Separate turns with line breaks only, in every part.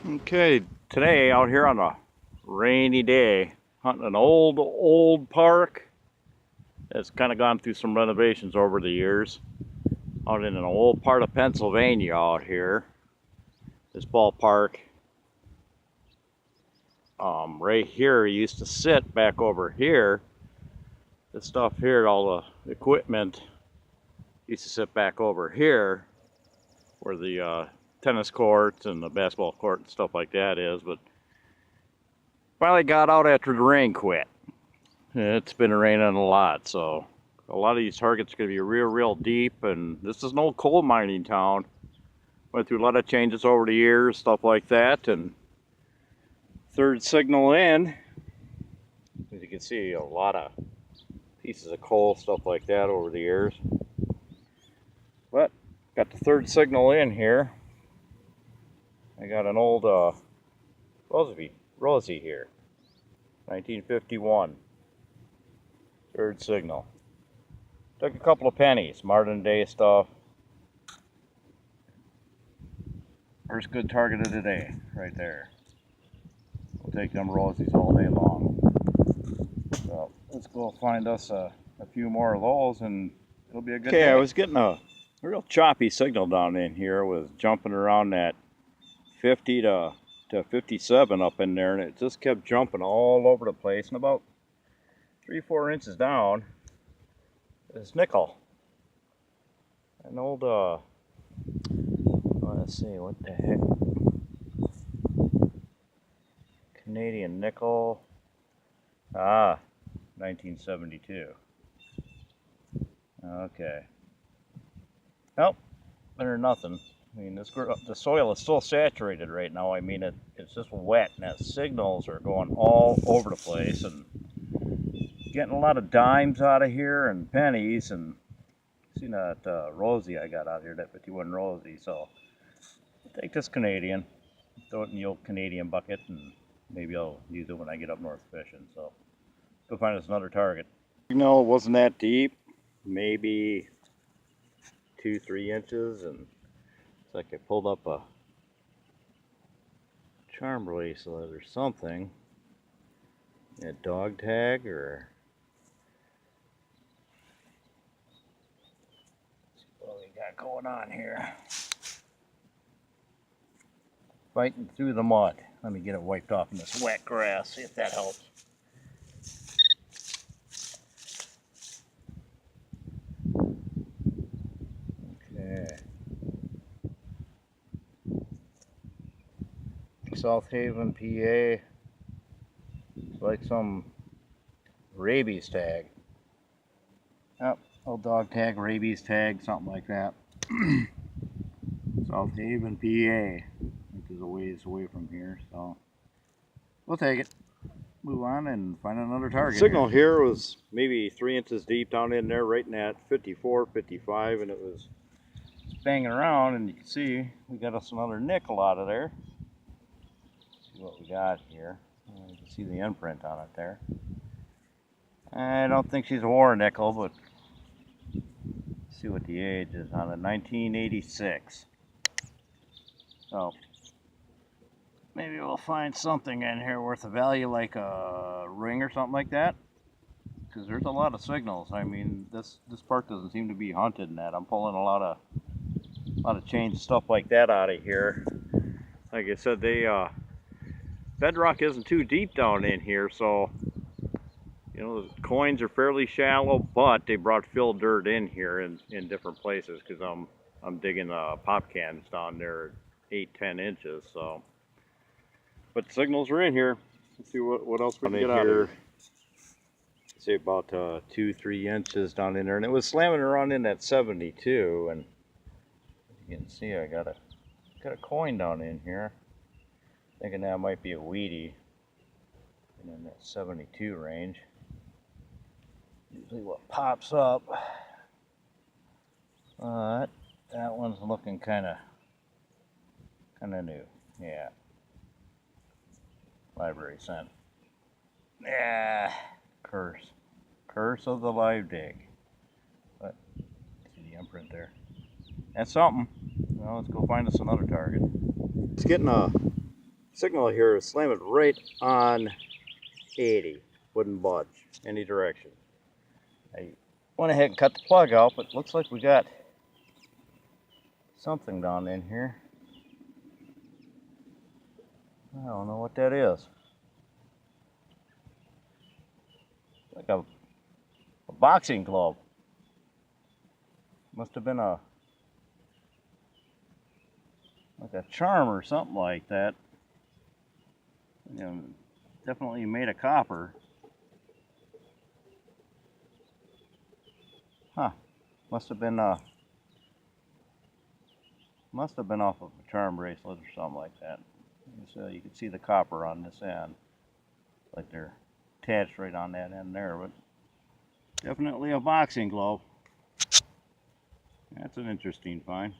Okay, today out here on a rainy day, hunting an old park that's kind of gone through some renovations over the years. Out in an old part of Pennsylvania out here. This ballpark, right here, used to sit back over here. This stuff here, all the equipment, used to sit back over here where the tennis courts and the basketball court and stuff like that is, but finally got out after the rain quit. It's been raining a lot, so a lot of these targets are going to be real deep, and this is an old coal mining town. Went through a lot of changes over the years, stuff like that, and third signal in, as you can see, a lot of pieces of coal, stuff like that over the years. But got the third signal in here. I got an old Rosie here, 1951. Third signal. Took a couple of pennies, modern day stuff. First good target of the day, right there. We'll take them Rosies all day long. So let's go find us a few more of those and it'll be a good day. I was getting a real choppy signal down in here. It was jumping around that 50 to 57 up in there, and it just kept jumping all over the place. And about 3-4 inches down is nickel. An old, let's see, what the heck? Canadian nickel. 1972. Okay. Well, better than nothing. I mean, the soil is still saturated right now. I mean, it's just wet, and that signals are going all over the place, and getting a lot of dimes out of here and pennies, and see that Rosie I got out here, that 51 Rosie. So I'll take this Canadian, throw it in the old Canadian bucket, and maybe I'll use it when I get up north fishing. So go find us another target. Signal wasn't that deep, maybe 2-3 inches, and it's like I pulled up a charm bracelet or something. A dog tag or what we got going on here. Fighting through the mud. Let me get it wiped off in this wet grass, see if that helps. Okay. South Haven, PA. It's like some rabies tag. Oh, old dog tag, rabies tag, something like that. South Haven, PA, which is a ways away from here, so we'll take it. Move on and find another target. The signal here was maybe 3 inches deep down in there, right in that 54, 55, and it was banging around, and you can see we got us another nickel out of there. See what we got here. You can see the imprint on it there. I don't think she's a war nickel, but let's see what the age is on it. 1986. So maybe we'll find something in here worth of value, like a ring or something like that. Because there's a lot of signals. I mean, this park doesn't seem to be hunted in that. I'm pulling a lot of chain stuff like that out of here. Like I said, bedrock isn't too deep down in here, so you know, the coins are fairly shallow, but they brought filled dirt in here in different places, because I'm digging pop cans down there 8-10 inches. So, but the signals are in here. Let's see what else we can get out of here. Say about 2-3 inches down in there, and it was slamming around in that 72. And you can see I got a coin down in here. Thinking that might be a weedy, and in that 72 range. Usually what pops up. But that one's looking kind of new. Yeah. Library scent. Yeah. Curse of the live dig. But see the imprint there. That's something. Well, let's go find us another target. It's getting a Signal here is slam it right on 80. Wouldn't budge any direction. I went ahead and cut the plug out, but it looks like we got something down in here. I don't know what that is. Like a boxing glove. Must have been like a charm or something like that. You know, definitely made of copper. Huh. Must have been off of a charm bracelet or something like that. So you can see the copper on this end. Like they're attached right on that end there, but definitely a boxing glove. That's an interesting find.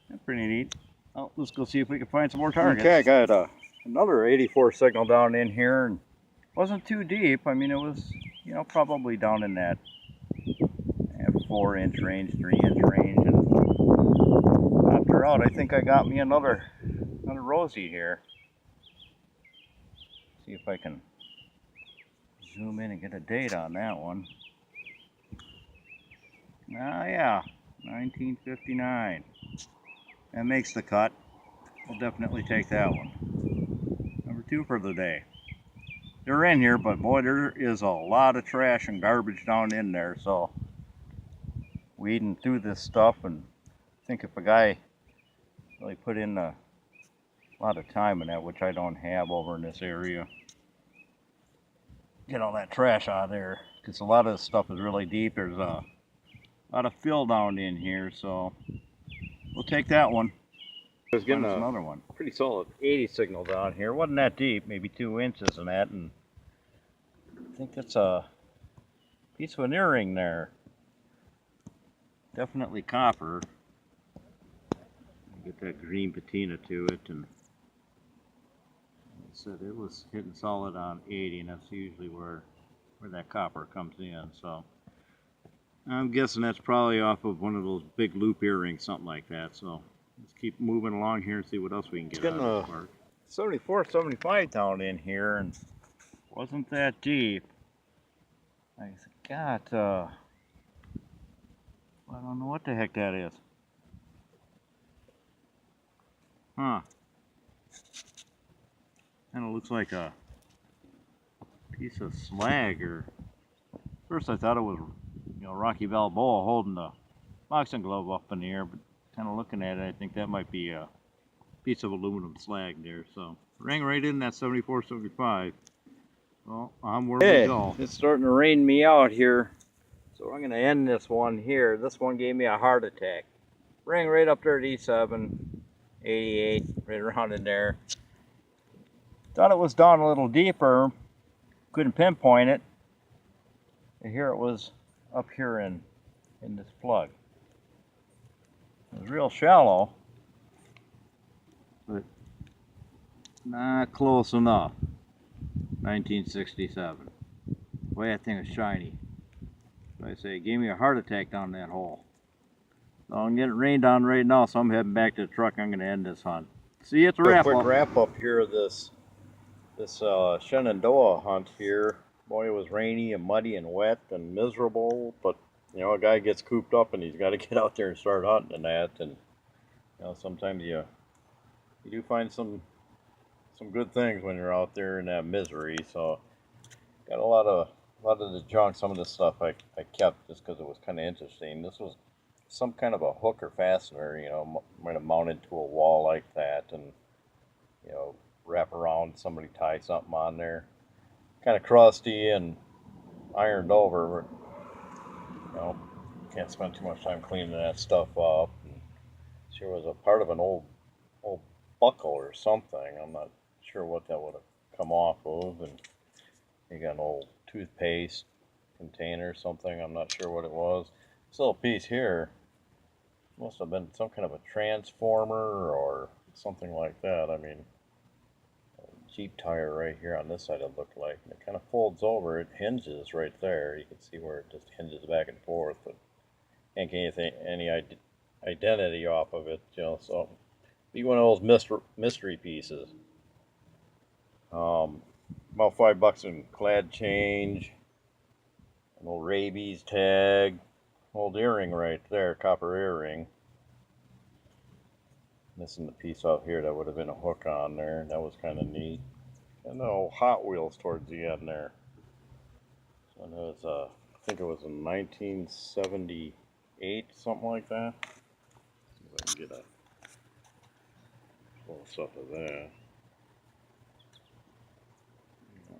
That's pretty neat. Oh, let's go see if we can find some more targets. Okay, I got another 84 signal down in here, and wasn't too deep. I mean, it was, you know, probably down in that 4-inch range, 3-inch range. And after out, I think I got me another rosy here. See if I can zoom in and get a date on that one. Ah, yeah, 1959. That makes the cut. We'll definitely take that one. Number 2 for the day. They're in here, but boy, there is a lot of trash and garbage down in there, so weeding through this stuff, and I think if a guy really put in a lot of time in that, which I don't have over in this area, get all that trash out of there, because a lot of this stuff is really deep. There's a lot of fill down in here, so we'll take that one. I was getting another one. Pretty solid 80 signal down here. Wasn't that deep, maybe 2 inches in that, and I think that's a piece of an earring there. Definitely copper. Get that green patina to it, and like I said, it was hitting solid on 80, and that's usually where that copper comes in. So I'm guessing that's probably off of one of those big loop earrings, something like that. So let's keep moving along here and see what else we can get out of the park. 74, 75 down in here, and wasn't that deep. I got I don't know what the heck that is. Huh. Kind of looks like a piece of slag, or first I thought it was, you know, Rocky Balboa holding the boxing glove up in the air, but kind of looking at it, I think that might be a piece of aluminum slag there. So rang right in that 74, 75. Well, I'm where we go. It's starting to rain me out here, so I'm going to end this one here. This one gave me a heart attack. Rang right up there at E7, 88, right around in there. Thought it was down a little deeper, couldn't pinpoint it. And here it was up here in this plug. It was real shallow, but not close enough. 1967. Boy, that thing is shiny. Like I say, it gave me a heart attack down that hole. So I'm getting rained on right now, so I'm heading back to the truck. I'm going to end this hunt. See you at the wrap up. Quick wrap up here of this Shenandoah hunt here. Boy, it was rainy and muddy and wet and miserable, but you know, a guy gets cooped up and he's got to get out there and start hunting and that, and you know, sometimes you do find some good things when you're out there in that misery. So got a lot of the junk. Some of the stuff I kept just because it was kind of interesting. This was some kind of a hook or fastener, you know, might have mounted to a wall like that, and you know, wrap around, somebody tie something on there. Kind of crusty and ironed over, but you know, can't spend too much time cleaning that stuff up. And sure was a part of an old buckle or something. I'm not sure what that would have come off of, and you got an old toothpaste container or something. I'm not sure what it was. This little piece here must have been some kind of a transformer or something like that. I mean, a Jeep tire right here on this side it looked like, and it kind of folds over. It hinges right there. You can see where it just hinges back and forth, but can't get any identity off of it, you know. So Be one of those mystery pieces. About $5 in clad change. An old rabies tag. Old earring right there, copper earring. Missing the piece out here that would have been a hook on there. That was kind of neat. And the old Hot Wheels towards the end there. So it was, I think it was in 1978, something like that. See if I can get a close up of that.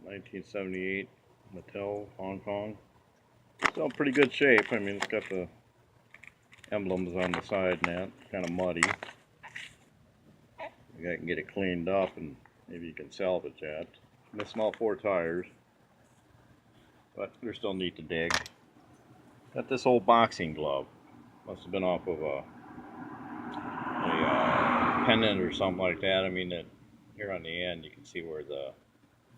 1978 Mattel, Hong Kong. Still in pretty good shape. I mean, it's got the emblems on the side and that. Kind of muddy. Maybe I can get it cleaned up and maybe you can salvage that. Missing all 4 tires. But they're still neat to dig. Got this old boxing glove. Must have been off of a pendant or something like that. I mean, here on the end you can see where the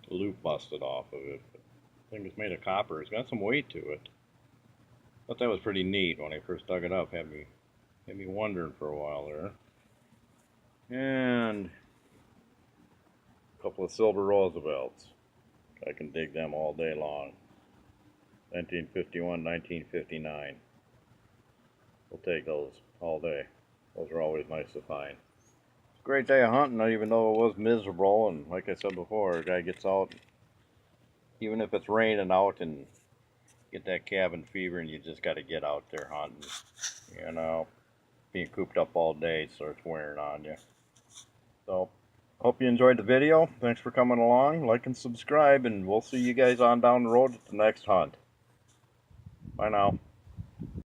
loop busted off of it. But the thing was made of copper. It's got some weight to it. Thought that was pretty neat when I first dug it up. Had me wondering for a while there. And a couple of silver Roosevelts. I can dig them all day long. 1951, 1959. We'll take those all day. Those are always nice to find. It's a great day of hunting, even though it was miserable. And like I said before, a guy gets out, even if it's raining out, and get that cabin fever, and you just got to get out there hunting. You know, being cooped up all day starts wearing on you. So, hope you enjoyed the video. Thanks for coming along. Like and subscribe, and we'll see you guys on down the road at the next hunt. Bye now.